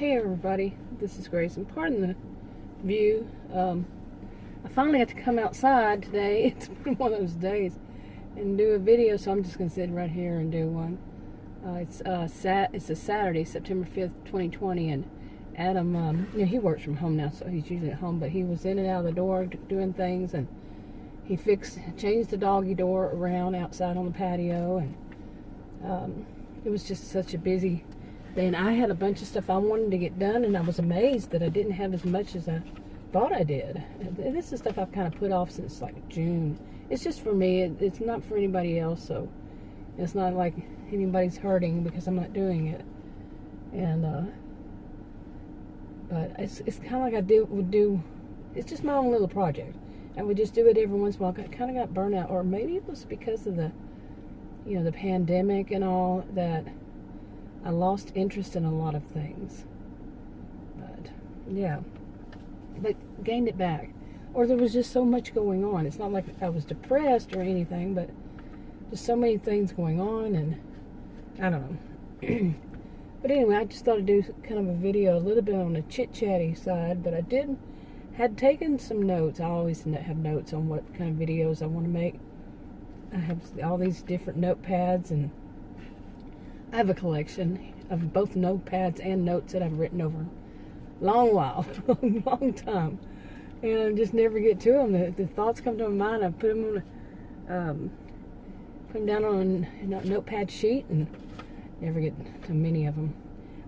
Hey everybody, this is Grace, and pardon the view. I finally had to come outside today. It's been one of those days, and do a video, so I'm just going to sit right here and do one. It's a Saturday, September 5th, 2020, and Adam, he works from home now, so he's usually at home, but he was in and out of the door doing things, and he changed the doggy door around outside on the patio, and it was just such a busy day, and I had a bunch of stuff I wanted to get done, and I was amazed that I didn't have as much as I thought I did. And this is stuff I've kind of put off since like June. It's just for me. It's not for anybody else, so it's not like anybody's hurting because I'm not doing it. And but it's kind of like would do. It's just my own little project. I would just do it every once in a while. I kind of got burnt out, or maybe it was because of the pandemic and all that. I lost interest in a lot of things, but yeah, but gained it back. Or there was just so much going on. It's not like I was depressed or anything, but just so many things going on, and I don't know. But anyway, I just thought I'd do kind of a video, a little bit on the chit-chatty side, but I had taken some notes. I always have notes on what kind of videos I want to make. I have all these different notepads, and I have a collection of both notepads and notes that I've written over a long while, long time, and I just never get to them. The thoughts come to my mind. I put them down on a notepad sheet, and never get to many of them.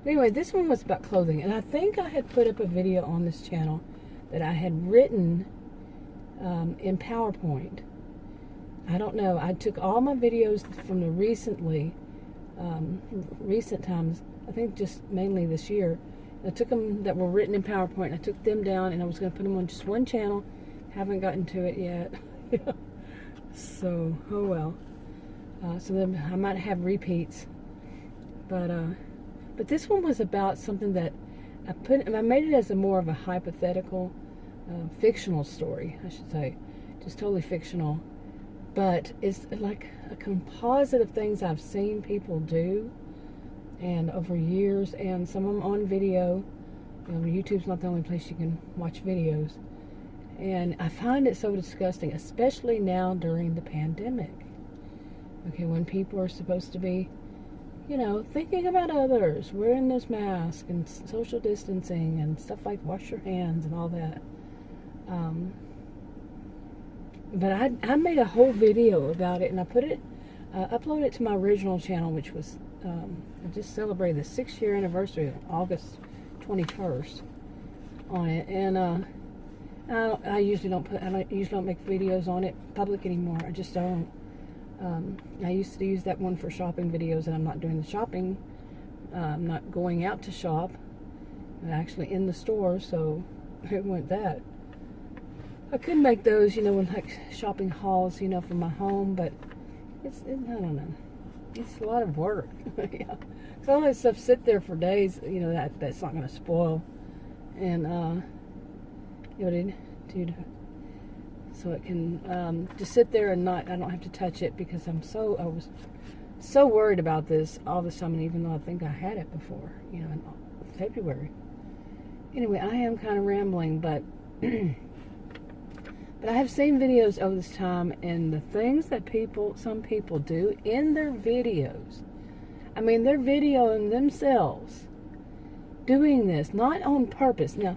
But anyway, this one was about clothing, and I think I had put up a video on this channel that I had written in PowerPoint. I don't know. I took all my videos from the recent times, I think just mainly this year. I took them that were written in PowerPoint, I took them down, and I was going to put them on just one channel. Haven't gotten to it yet. So, oh well. So then I might have repeats. But this one was about something that I made it as more of a hypothetical, fictional story, I should say. Just totally fictional. But it's like a composite of things I've seen people do, and over years, and some of them on video. YouTube's not the only place you can watch videos. And I find it so disgusting, especially now during the pandemic. Okay, when people are supposed to be, thinking about others, wearing those masks and social distancing and stuff like wash your hands and all that. But I made a whole video about it, and I uploaded it to my original channel, which was, I just celebrated the 6-year anniversary of August 21st on it, and I usually don't make videos on it public anymore. I just don't. I used to use that one for shopping videos, and I'm not doing the shopping. I'm not going out to shop. I'm actually in the store, so it went that. I could make those, with like shopping hauls, for my home, but I don't know. It's a lot of work. Yeah. So all that stuff sit there for days, that's not going to spoil. And, so it can just sit there and I don't have to touch it, because I was so worried about this all this time, and even though I think I had it before, in February. Anyway, I am kind of rambling, but but I have seen videos over this time, and the things that some people do in their videos. I mean, they're videoing themselves doing this, not on purpose. Now,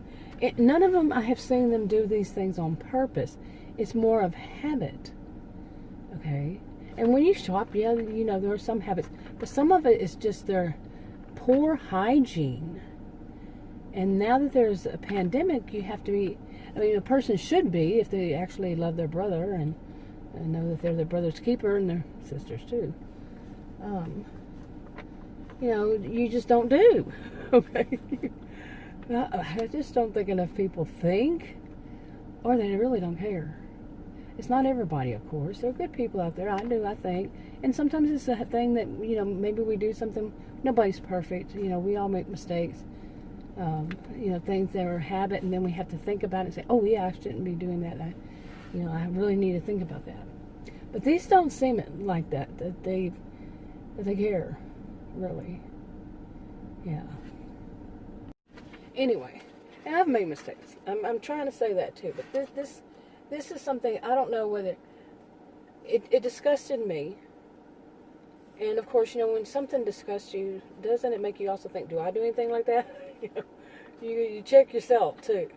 none of them I have seen them do these things on purpose. It's more of habit. Okay? And when you shop, yeah, there are some habits, but some of it is just their poor hygiene. And now that there's a pandemic, you have to be, a person should be, if they actually love their brother and know that they're their brother's keeper, and their sisters too. You just don't do. Okay? I just don't think enough people think, or they really don't care. It's not everybody, of course. There are good people out there. I think. And sometimes it's a thing that, maybe we do something. Nobody's perfect. We all make mistakes. Things that are habit, and then we have to think about it and say, oh yeah, I shouldn't be doing that. I really need to think about that. But these don't seem like that they care, really. Yeah. Anyway, and I've made mistakes. I'm trying to say that too. But this is something, I don't know whether it disgusted me. And of course, when something disgusts you, doesn't it make you also think, do I do anything like that? You check yourself too.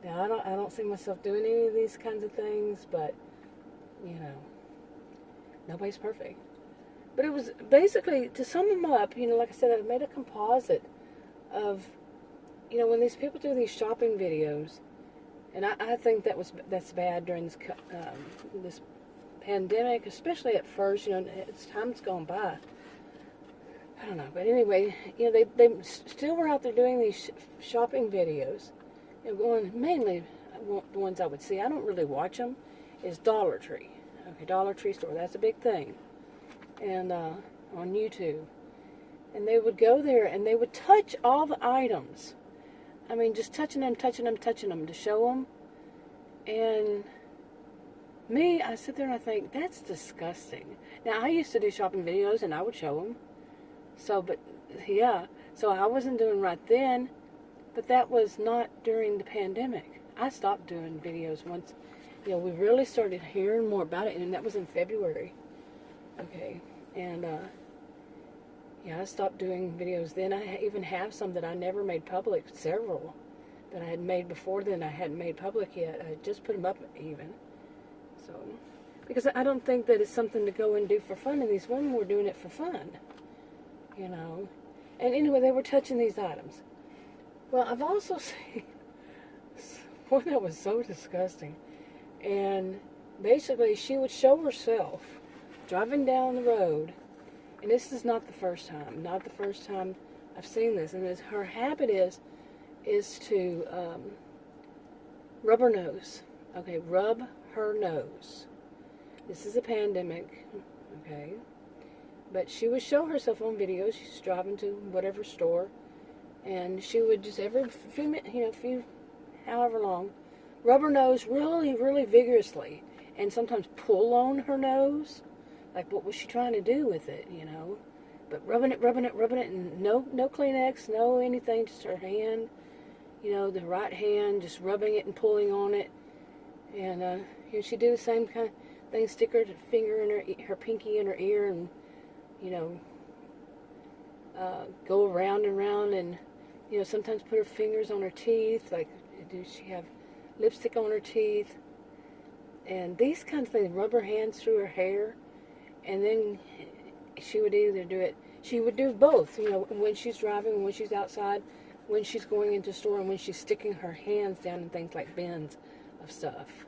Now, I don't see myself doing any of these kinds of things, but nobody's perfect. But it was basically, to sum them up, like I said, I made a composite of, when these people do these shopping videos, and I think that's bad during this pandemic, especially at first. As time's gone by, I don't know. But anyway, they still were out there doing these shopping videos, going mainly the ones I would see. I don't really watch them. Is Dollar Tree, okay, Dollar Tree store. That's a big thing, and on YouTube, and they would go there and they would touch all the items. I mean, just touching them to show them. And me, I sit there and I think, that's disgusting. Now, I used to do shopping videos and I would show them. So I wasn't doing right then, but that was not during the pandemic. I stopped doing videos once, we really started hearing more about it, and that was in February. Okay, and I stopped doing videos then. I even have some that I never made public, several that I had made before then I hadn't made public yet. I just put them up even. So, because I don't think that it's something to go and do for fun, and these women were doing it for fun, And anyway, they were touching these items. Well, I've also seen, boy, that was so disgusting. And basically, she would show herself driving down the road. And this is not the first time I've seen this. And her habit is to rub her nose. Okay, rub her nose. This is a pandemic, okay? But she would show herself on video. She's driving to whatever store, and she would just every few minutes, however long, rub her nose really, really vigorously, and sometimes pull on her nose. Like, what was she trying to do with it, But rubbing it, and no Kleenex, no anything, just her hand, the right hand, just rubbing it and pulling on it. And she'd do the same kind of thing, stick her finger in her pinky in her ear, and, go around and around, and, sometimes put her fingers on her teeth, like, does she have lipstick on her teeth? And these kinds of things, rub her hands through her hair. And then she would do both, when she's driving, when she's outside, when she's going into store, and when she's sticking her hands down in things like bins of stuff.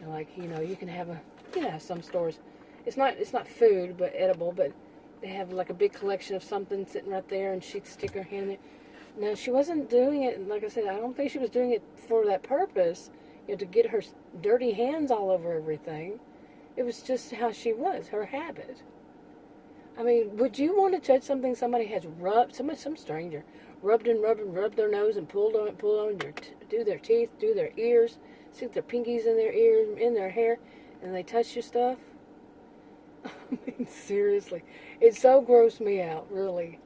You can have some stores, it's not food, but edible, but they have like a big collection of something sitting right there, and she'd stick her hand there. Now, she wasn't doing it, like I said, I don't think she was doing it for that purpose, to get her dirty hands all over everything. It was just how she was, her habit. I mean, would you want to touch something somebody has rubbed, some stranger, rubbed their nose and pulled on, do their teeth, do their ears, stick their pinkies in their ears, in their hair, and they touch your stuff? I mean, seriously. It so grossed me out, really.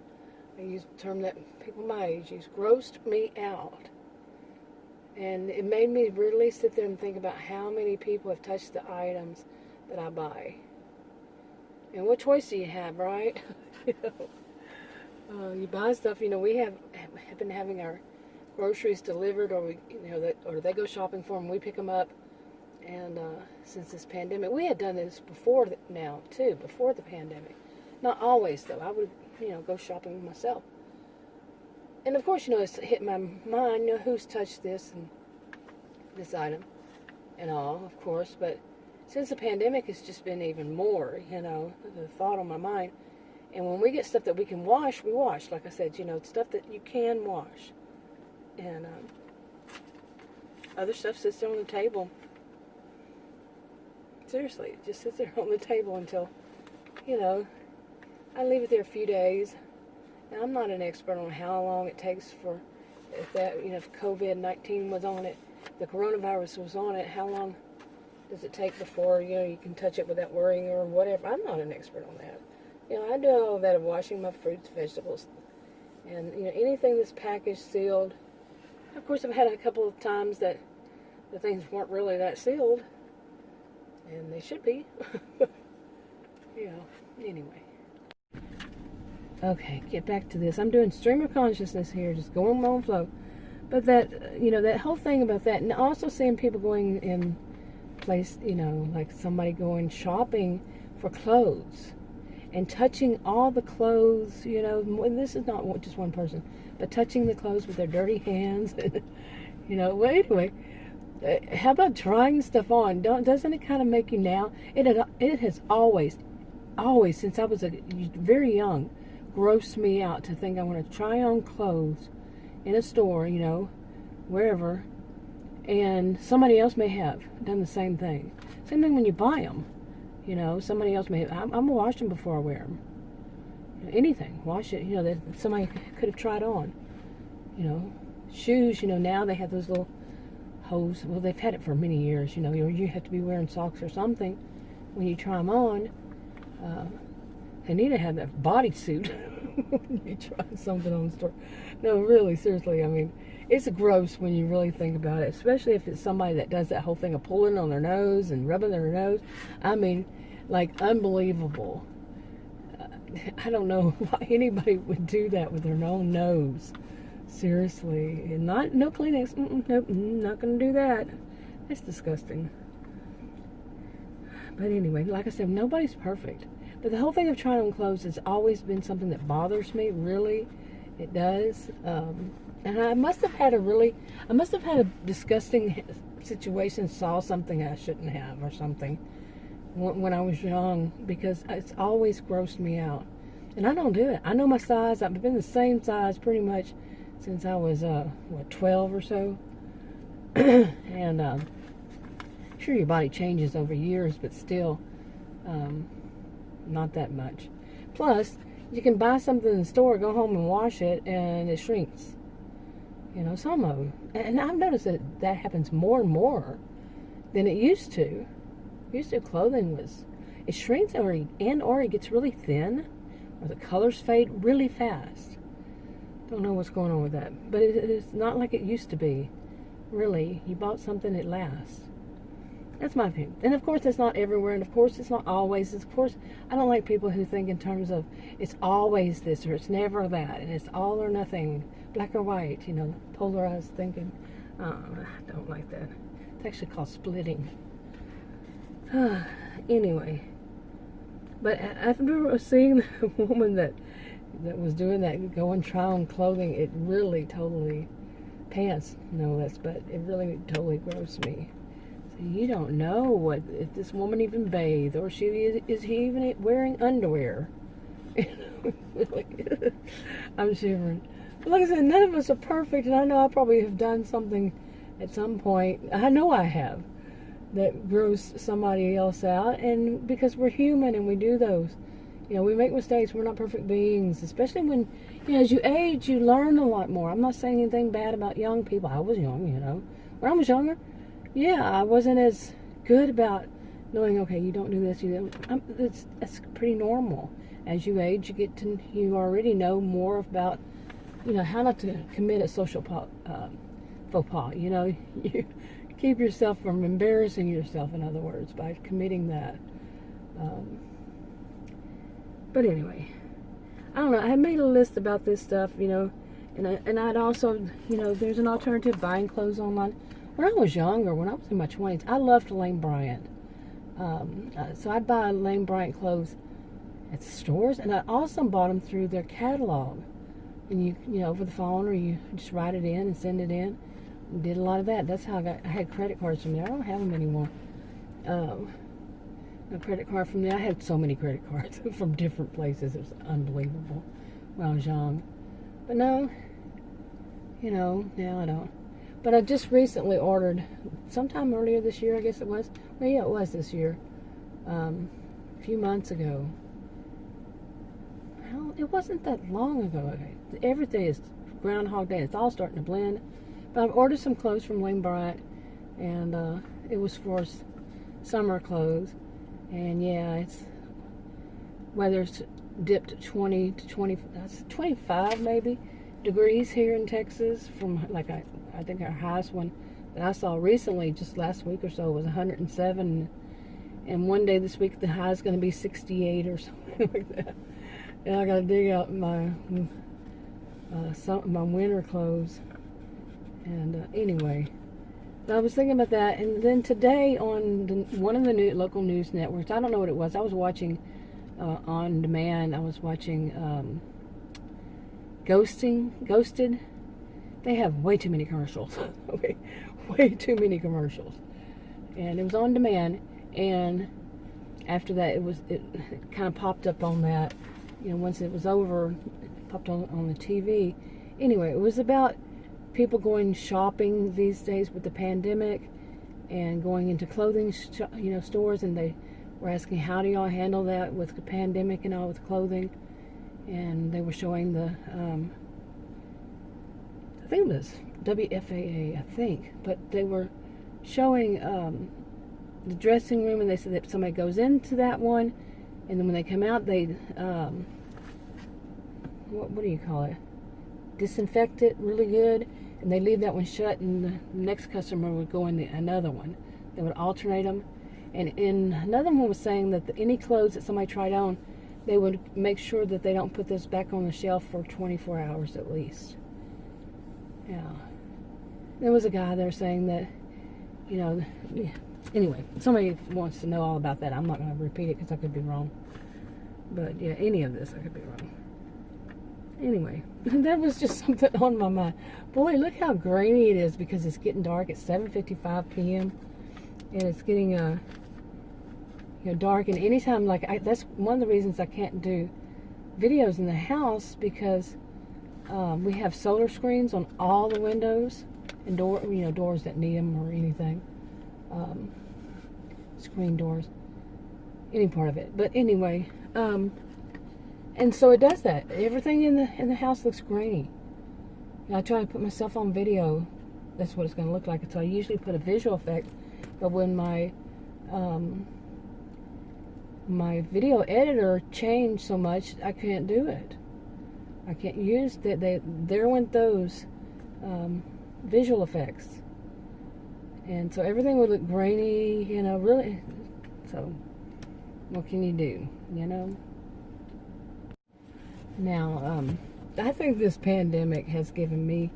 I use a term that people my age use, grossed me out. And it made me really sit there and think about how many people have touched the items that I buy. And what choice do you have, right? You buy stuff. We have been having our groceries delivered, or or they go shopping for them. We pick them up. And since this pandemic, we had done this before before the pandemic. Not always, though. I would go shopping myself. And of course, it's hit my mind. Who's touched this and this item, and all, of course, but. Since the pandemic, it's just been even more, the thought on my mind. And when we get stuff that we can wash, we wash. Like I said, stuff that you can wash. And other stuff sits there on the table. Seriously, it just sits there on the table until, I leave it there a few days. Now, I'm not an expert on how long it takes for, if COVID-19 was on it, the coronavirus was on it, how long does it take before, you can touch it without worrying or whatever. I'm not an expert on that. I do all that of washing my fruits, vegetables, And anything that's packaged, sealed. Of course, I've had a couple of times that the things weren't really that sealed, and they should be. Anyway. Okay, get back to this. I'm doing stream of consciousness here, just going my own flow. But that, that whole thing about that, and also seeing people going in place, like somebody going shopping for clothes and touching all the clothes, and this is not just one person, but touching the clothes with their dirty hands. Well, anyway, how about trying stuff on? Doesn't it kind of make you now? It has always, since I was very young, grossed me out to think I want to try on clothes in a store, wherever, and somebody else may have done the same thing. Same thing when you buy them. Somebody else may have. I'm gonna wash them before I wear them. Anything, wash it. That somebody could have tried on. Shoes. Now they have those little hose. Well, they've had it for many years. You have to be wearing socks or something when you try them on. They need to have that bodysuit when you try something on the store. No, really, seriously. I mean, it's gross when you really think about it, especially if it's somebody that does that whole thing of pulling on their nose and rubbing their nose. I mean, like, unbelievable. I don't know why anybody would do that with their own nose. Seriously. And no Kleenex. Nope, not going to do that. That's disgusting. But anyway, like I said, nobody's perfect. But the whole thing of trying on clothes has always been something that bothers me, really. It does. And I must have had a disgusting situation, saw something I shouldn't have or something when I was young, because it's always grossed me out. And I don't do it. I know my size. I've been the same size pretty much since I was, 12 or so. And sure, your body changes over years, but still, not that much. Plus, you can buy something in the store, go home and wash it, and it shrinks. Some of them. And I've noticed that happens more and more than it used to. Clothing it shrinks or it gets really thin, or the colors fade really fast. Don't know what's going on with that. But it's not like it used to be. Really, you bought something, it lasts. That's my opinion. And of course, it's not everywhere, and of course, it's not always. Of course, I don't like people who think in terms of it's always this or it's never that, and it's all or nothing, black or white, polarized thinking. I don't like that. It's actually called splitting. Anyway, but after seeing the woman that was doing that, go and try on clothing, it really totally, pants, no less, but it really totally grossed me. You don't know if this woman even bathed, or is he even wearing underwear. I'm shivering. But like I said, none of us are perfect, and I know I probably have done something at some point. I know I have that grossed somebody else out, and because we're human and we do those. We make mistakes. We're not perfect beings, especially when, as you age, you learn a lot more. I'm not saying anything bad about young people. I was young, When I was younger, I wasn't as good about knowing, okay, you don't do this, it's pretty normal. As you age, you already know more about, how not to commit a social faux pas. You keep yourself from embarrassing yourself, in other words, by committing that. But anyway, I don't know. I made a list about this stuff, and I'd also, there's an alternative, buying clothes online. When I was younger, when I was in my 20s, I loved Lane Bryant. So I'd buy Lane Bryant clothes at the stores, and I also bought them through their catalog. And over the phone, or you just write it in and send it in. Did a lot of that. That's how I had credit cards from there. I don't have them anymore. A credit card from there. I had so many credit cards from different places. It was unbelievable when I was young. But no, now I don't. But I just recently ordered, sometime earlier this year, I guess it was. Well, yeah, it was this year. A few months ago. Well, it wasn't that long ago. Every day is Groundhog Day. It's all starting to blend. But I've ordered some clothes from Lane Bryant, and it was for summer clothes. And yeah, weather's dipped 20 to 20, that's 25 maybe. degrees here in Texas. From like I think our highest one that I saw recently, just last week or so, was 107. And one day this week the high is going to be 68 or something like that. And I got to dig out my my winter clothes. And anyway, I was thinking about that. And then today on one of the local news networks, I don't know what it was. I was watching on demand. I was watching Ghosted. They have way too many commercials. Okay, way too many commercials. And it was on demand. And after that, it kind of popped up on that. You know, once it was over, it popped on the TV. Anyway, it was about people going shopping these days with the pandemic and going into clothing stores, and they were asking, how do y'all handle that with the pandemic and all with clothing? And they were showing the I think it was WFAA, I think, but they were showing the dressing room, and they said that somebody goes into that one, and then when they come out, they what do you call it? Disinfect it really good, and they leave that one shut, and the next customer would go in another one. They would alternate them. And in another one was saying that any clothes that somebody tried on, they would make sure that they don't put this back on the shelf for 24 hours at least. Yeah. There was a guy there saying that, you know, anyway, somebody wants to know all about that. I'm not going to repeat it because I could be wrong. But yeah, any of this I could be wrong. Anyway, that was just something on my mind. Boy, look how grainy it is because it's getting dark at 7:55 p.m. and it's getting dark. And anytime, that's one of the reasons I can't do videos in the house, because we have solar screens on all the windows and doors that need them or anything. Screen doors, any part of it. But anyway, and so it does that. Everything in the house looks grainy. And I try to put myself on video. That's what it's going to look like. So I usually put a visual effect, but when my my video editor changed so much, I can't do it. I can't use that. There went those visual effects, and so everything would look grainy. Really. So what can you do? Now, I think this pandemic has given me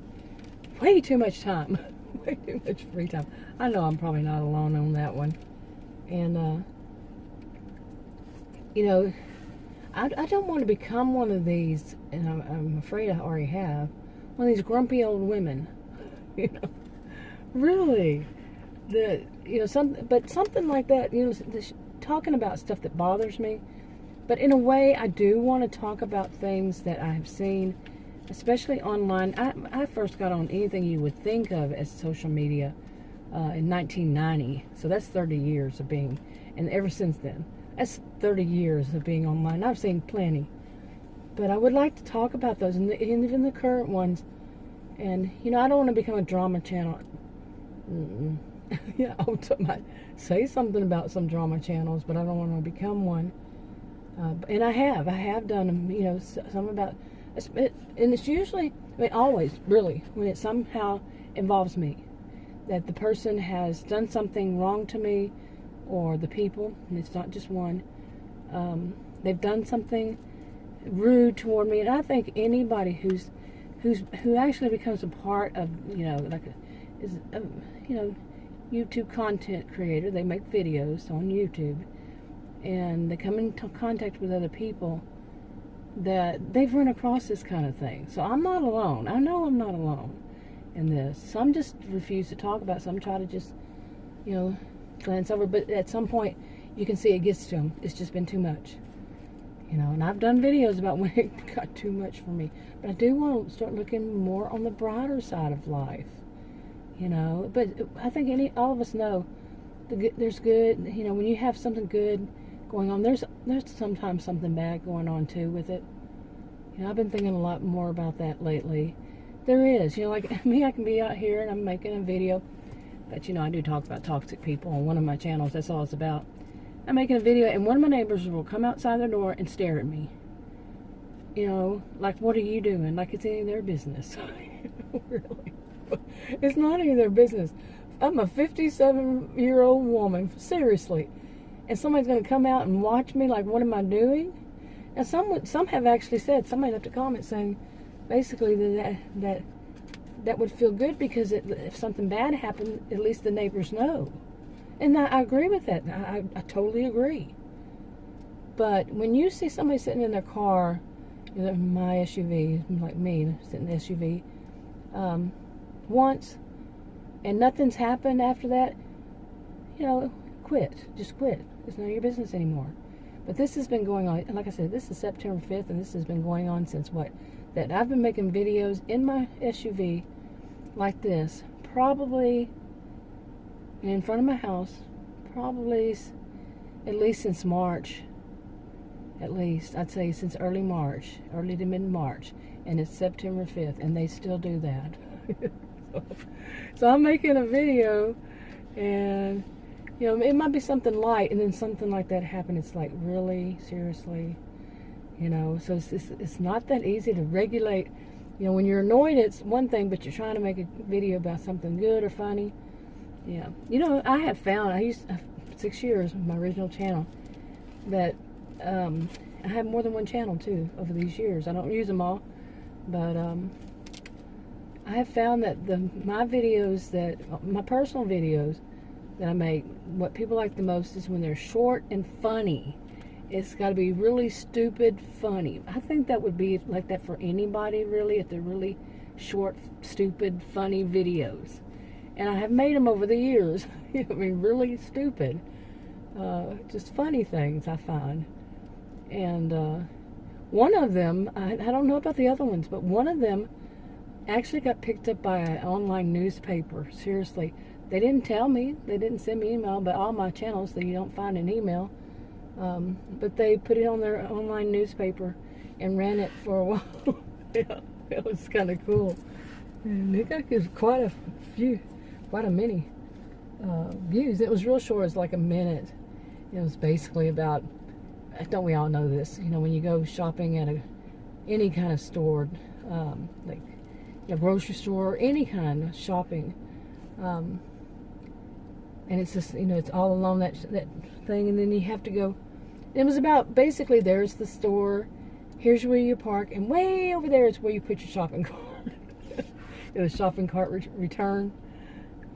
way too much time, way too much free time. I know I'm probably not alone on that one. And, I don't want to become one of these, and I'm afraid I already have, one of these grumpy old women. Really. Something like that, talking about stuff that bothers me. But in a way, I do want to talk about things that I have seen, especially online. I first got on anything you would think of as social media in 1990. So that's 30 years of being, and ever since then, that's 30 years of being online. I've seen plenty. But I would like to talk about those, and even the current ones. And, I don't want to become a drama channel. Yeah, I might say something about some drama channels, but I don't want to become one. And I have done them, some about, and it's usually, always, really, when it somehow involves me, that the person has done something wrong to me, or the people, and it's not just one, they've done something rude toward me, and I think anybody who actually becomes a part of, YouTube content creator, they make videos on YouTube, and they come into contact with other people, that they've run across this kind of thing. So I'm not alone. I know I'm not alone in this. Some just refuse to talk about it. Some try to just, glance over. But at some point, you can see it gets to them. It's just been too much. And I've done videos about when it got too much for me. But I do want to start looking more on the brighter side of life. But I think all of us know there's good, when you have something good going on, there's sometimes something bad going on too with it. I've been thinking a lot more about that lately. There is, like me, I can be out here and I'm making a video, but I do talk about toxic people on one of my channels. That's all it's about. I'm making a video, and one of my neighbors will come outside their door and stare at me. you know, like, what are you doing? Like it's any of their business. Really. It's not any of their business. I'm a 57-year-old woman, seriously. And somebody's going to come out and watch me, like, what am I doing? And some have actually said, somebody left a comment saying, basically, that would feel good because if something bad happened, at least the neighbors know. And I agree with that. I totally agree. But when you see somebody sitting in their car, either my SUV, like me, sitting in the SUV, once, and nothing's happened after that, you know, quit. Just quit. It's none of your business anymore. But this has been going on, like I said, this is September 5th, and this has been going on since what? That I've been making videos in my SUV like this, probably in front of my house, probably at least since March. At least, I'd say since early March, early to mid-March, and it's September 5th, and they still do that. So I'm making a video, and, you know, it might be something light, and then something like that happen. It's like, really, seriously, you know, so it's not that easy to regulate. You know, when you're annoyed, it's one thing, but you're trying to make a video about something good or funny. Yeah. You know, I have found, 6 years of my original channel, that I have more than one channel too over these years. I don't use them all, but I have found that my personal videos that I make, what people like the most is when they're short and funny. It's got to be really stupid funny. I think that would be like that for anybody, really, if they're really short, stupid, funny videos. And I have made them over the years. I mean, really stupid, just funny things I find. And one of them, I don't know about the other ones, but one of them actually got picked up by an online newspaper. Seriously, they didn't tell me, they didn't send me email, but all my channels that you don't find an email, but they put it on their online newspaper and ran it for a while. Yeah, it was kind of cool. And it got quite a many views. It was real short. It was like a minute. It was basically about, don't we all know this? You know, when you go shopping at any kind of store, like a grocery store, any kind of shopping, and it's just, you know, it's all along that thing, and then you have to go. It was about, basically, there's the store, here's where you park, and way over there is where you put your shopping cart. It was shopping cart return.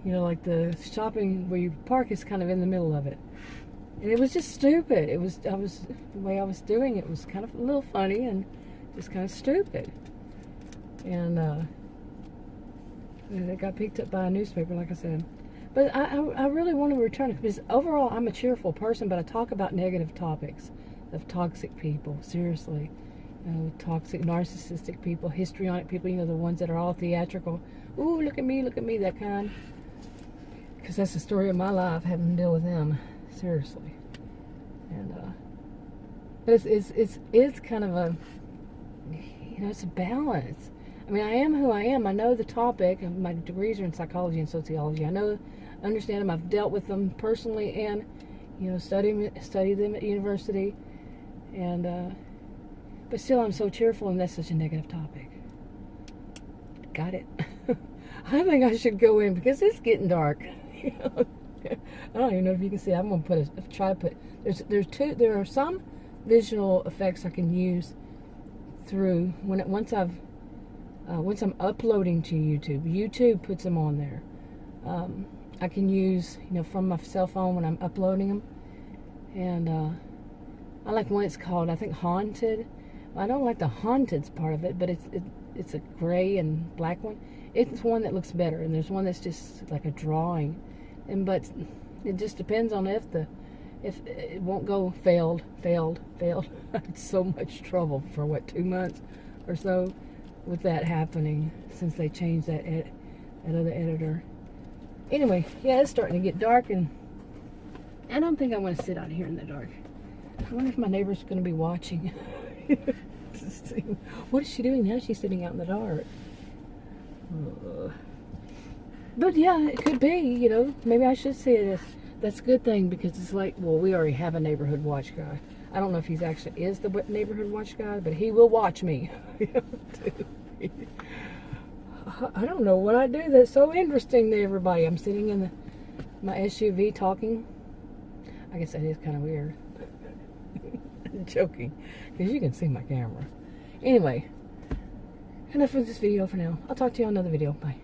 You know, like the shopping where you park is kind of in the middle of it. And it was just stupid. The way I was doing it was kind of a little funny and just kind of stupid. And it got picked up by a newspaper, like I said. But I really want to return it, because overall I'm a cheerful person, but I talk about negative topics of toxic people, seriously. You know, toxic, narcissistic people, histrionic people, you know, the ones that are all theatrical. Ooh, look at me, that kind. Because that's the story of my life, having to deal with them, seriously. And but it's kind of a, you know, it's a balance. I mean, I am who I am. I know the topic. My degrees are in psychology and sociology. I understand them. I've dealt with them personally, and, you know, study them at university. And but still, I'm so cheerful, and that's such a negative topic. Got it. I think I should go in because it's getting dark. You know? I don't even know if you can see. I'm gonna there are some visual effects I can use through once I'm uploading to YouTube. YouTube puts them on there. I can use, you know, from my cell phone when I'm uploading them. And I like one. It's called, I think, Haunted. I don't like the haunted part of it, but it's a gray and black one. It's one that looks better, and there's one that's just like a drawing. But it just depends on if it won't go failed. I had so much trouble for 2 months or so with that happening since they changed that other editor. Anyway, yeah, it's starting to get dark, and I don't think I want to sit out here in the dark. I wonder if my neighbor's going to be watching. What is she doing now? She's sitting out in the dark. But yeah, it could be, you know, maybe I should see it as, that's a good thing, because it's like, well, we already have a neighborhood watch guy. I don't know if he's actually is the neighborhood watch guy, but he will watch me. I don't know what I do that's so interesting to everybody. I'm sitting in my SUV talking. I guess that is kind of weird. I'm joking, because you can see my camera. Anyway, enough of this video for now. I'll talk to you on another video. Bye.